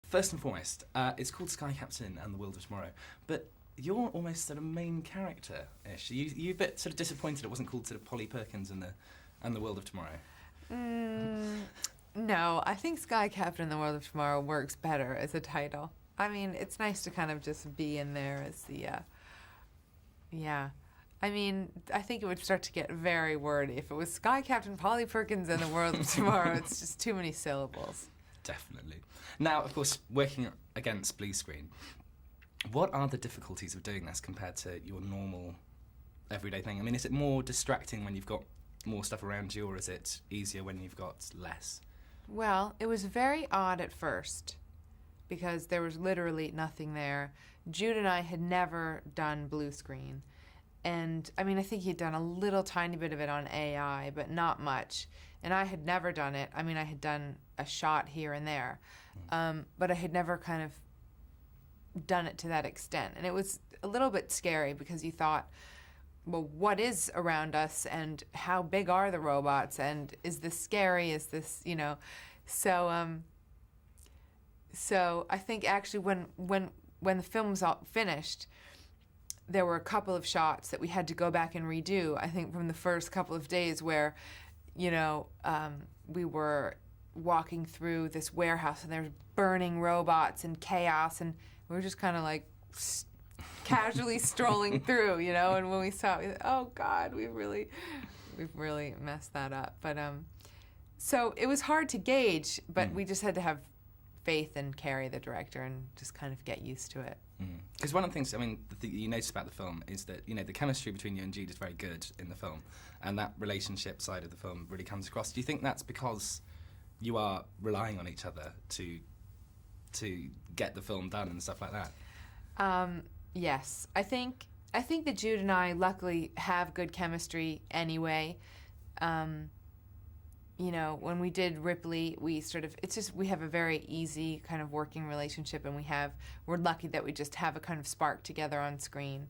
first and foremost, it's called Sky Captain and the World of Tomorrow, but you're almost sort of main character-ish. You're a bit sort of disappointed it wasn't called sort of Polly Perkins and the World of Tomorrow. No, I think Sky Captain and the World of Tomorrow works better as a title. I mean, it's nice to kind of just be in there as the, yeah. I mean, I think it would start to get very wordy if it was Sky Captain, Polly Perkins, and the World of Tomorrow. It's just too many syllables. Definitely. Now, of course, working against blue screen, what are the difficulties of doing this compared to your normal everyday thing? I mean, is it more distracting when you've got more stuff around you, or is it easier when you've got less? Well, it was very odd at first because there was literally nothing there. Jude and I had never done blue screen. And, I mean, I think he'd done a little tiny bit of it on AI, but not much. And I had never done it. I mean, I had done a shot here and there. But I had never kind of done it to that extent. And it was a little bit scary because you thought, well, what is around us and how big are the robots and is this scary? Is this, you know? So I think actually when the film was all finished, there were a couple of shots that we had to go back and redo, I think from the first couple of days where, you know, we were walking through this warehouse and there was burning robots and chaos and we were just kind of like casually strolling through, you know, and when we saw it, oh God, we've really messed that up. But so it was hard to gauge, but we just had to have faith in Carrie, the director, and just kind of get used to it. Because one of the things, I mean, you notice about the film is that, you know, the chemistry between you and Jude is very good in the film, and that relationship side of the film really comes across. Do you think that's because you are relying on each other to get the film done and stuff like that? Yes, I think that Jude and I luckily have good chemistry anyway. You know, when we did Ripley, we have a very easy kind of working relationship, and we're lucky that we just have a kind of spark together on screen.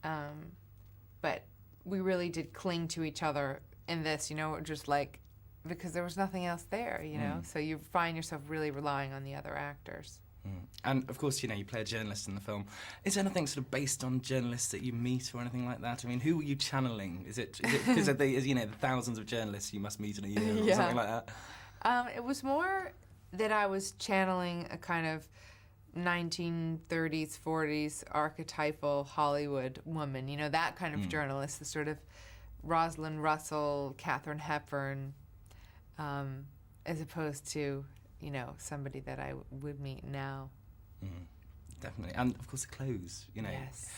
But we really did cling to each other in this, you know, just like, because there was nothing else there, you know, so you find yourself really relying on the other actors. And of course, you know, you play a journalist in the film. Is there anything sort of based on journalists that you meet or anything like that? I mean, who were you channeling? Is it because of the, you know, the thousands of journalists you must meet in a year or something like that? It was more that I was channeling a kind of 1930s, 40s archetypal Hollywood woman, you know, that kind of journalist, the sort of Rosalind Russell, Katharine Hepburn, as opposed to, you know, somebody that I would meet now. Definitely. And, of course, the clothes, you know. Yes.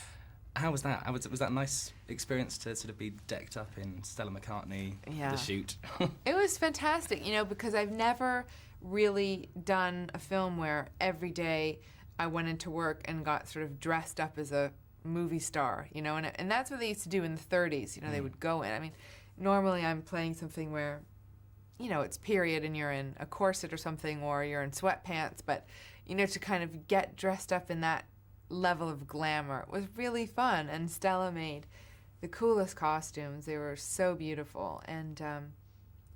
How was that? Was that a nice experience to sort of be decked up in Stella McCartney, the shoot? It was fantastic, you know, because I've never really done a film where every day I went into work and got sort of dressed up as a movie star, you know, and that's what they used to do in the 30s, you know, they would go in. I mean, normally I'm playing something where, you know, it's period and you're in a corset or something, or you're in sweatpants, but, you know, to kind of get dressed up in that level of glamour was really fun, and Stella made the coolest costumes. They were so beautiful, and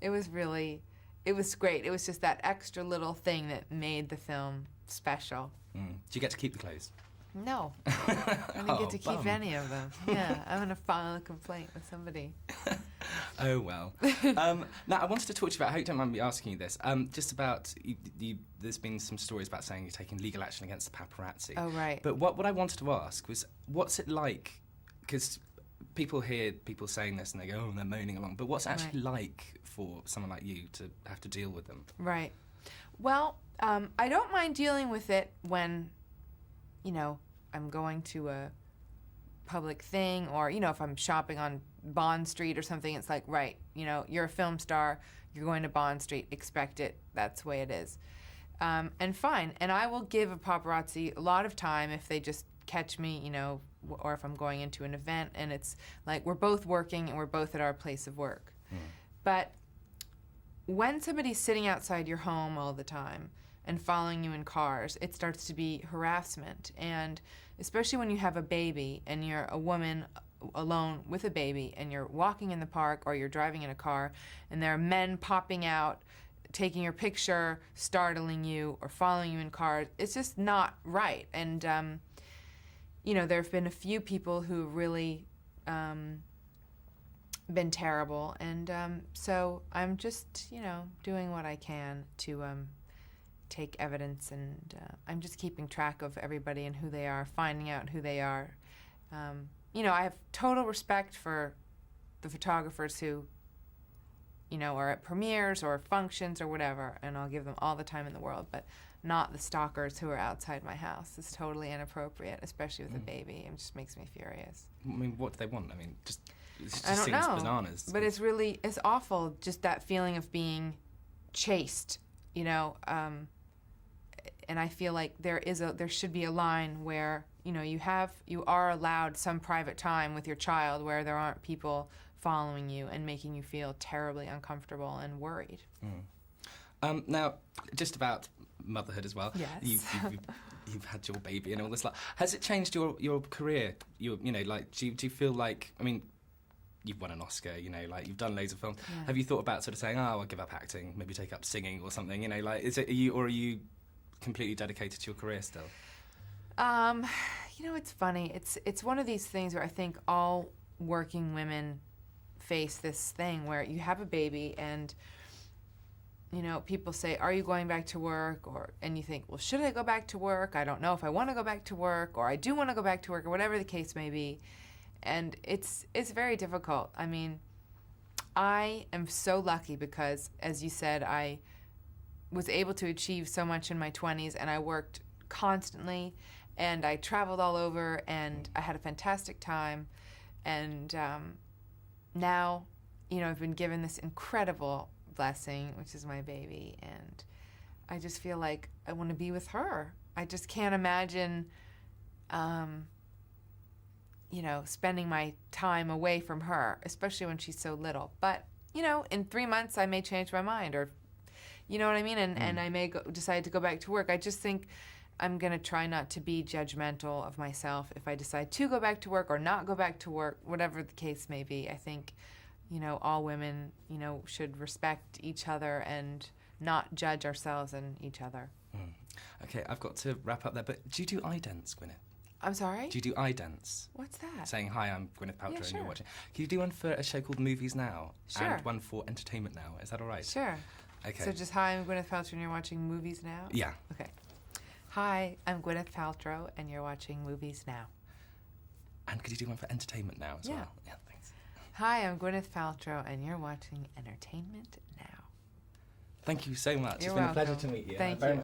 it was great. It was just that extra little thing that made the film special. Do you get to keep the clothes? No. I didn't get to keep any of them. Yeah, I'm going to file a complaint with somebody. Oh, well. Now, I wanted to talk to you about, I hope you don't mind me asking you this, just about, there's been some stories about saying you're taking legal action against the paparazzi. Oh, right. But what I wanted to ask was, what's it like, because people hear people saying this and they go, oh, they're moaning along, but what's it actually like for someone like you to have to deal with them? Right. Well, I don't mind dealing with it when, you know, I'm going to a public thing, or, you know, if I'm shopping on Bond Street or something, it's like, right, you know, you're a film star, you're going to Bond Street, expect it, that's the way it is. And fine, and I will give a paparazzi a lot of time if they just catch me, you know, or if I'm going into an event and it's like we're both working and we're both at our place of work. But when somebody's sitting outside your home all the time and following you in cars, it starts to be harassment. And especially when you have a baby and you're a woman alone with a baby and you're walking in the park or you're driving in a car and there are men popping out taking your picture, startling you, or following you in cars. It's just not right. And, there have been a few people who really been terrible. And so I'm just, doing what I can to take evidence. And I'm just keeping track of everybody and who they are, finding out who they are. I have total respect for the photographers who are at premieres or functions or whatever, and I'll give them all the time in the world, but not the stalkers who are outside my house. It's totally inappropriate, especially with a baby. It just makes me furious. I mean, what do they want? I mean, it just I don't seems know, bananas. But it's awful, just that feeling of being chased, and I feel like there should be a line where, you are allowed some private time with your child where there aren't people following you and making you feel terribly uncomfortable and worried. Now, just about motherhood as well. Yes. You've had your baby and all this. Has it changed your career? Do you feel like, I mean, you've won an Oscar, you've done loads of films. Yeah. Have you thought about sort of saying, I'll give up acting, maybe take up singing or something? Are you completely dedicated to your career still? It's funny. It's one of these things where I think all working women face this thing where you have a baby and people say, are you going back to work? And you think, well, should I go back to work? I don't know if I want to go back to work, or I do want to go back to work, or whatever the case may be. And it's very difficult. I mean, I am so lucky because, as you said, I was able to achieve so much in my 20s, and I worked constantly, and I traveled all over, and I had a fantastic time. And now, I've been given this incredible blessing, which is my baby, and I just feel like I want to be with her. I just can't imagine, spending my time away from her, especially when she's so little. But, in 3 months I may change my mind, or, you know what I mean? And I may decide to go back to work. I just think I'm going to try not to be judgmental of myself if I decide to go back to work or not go back to work, whatever the case may be. I think, all women, should respect each other and not judge ourselves and each other. Okay, I've got to wrap up there, but do you do idents, Gwyneth? I'm sorry? Do you do idents? What's that? Saying, hi, I'm Gwyneth Paltrow, Yeah, and sure. you're watching. Can you do one for a show called Movies Now? Sure. And one for Entertainment Now. Is that all right? Sure. Okay. So just, hi, I'm Gwyneth Paltrow and you're watching Movies Now? Yeah. Okay. Hi, I'm Gwyneth Paltrow and you're watching Movies Now. And could you do one for Entertainment Now as Yeah. well? Yeah, thanks. Hi, I'm Gwyneth Paltrow and you're watching Entertainment Now. Thank you so much. You're It's been welcome. a pleasure to meet you. Thank Very you. much.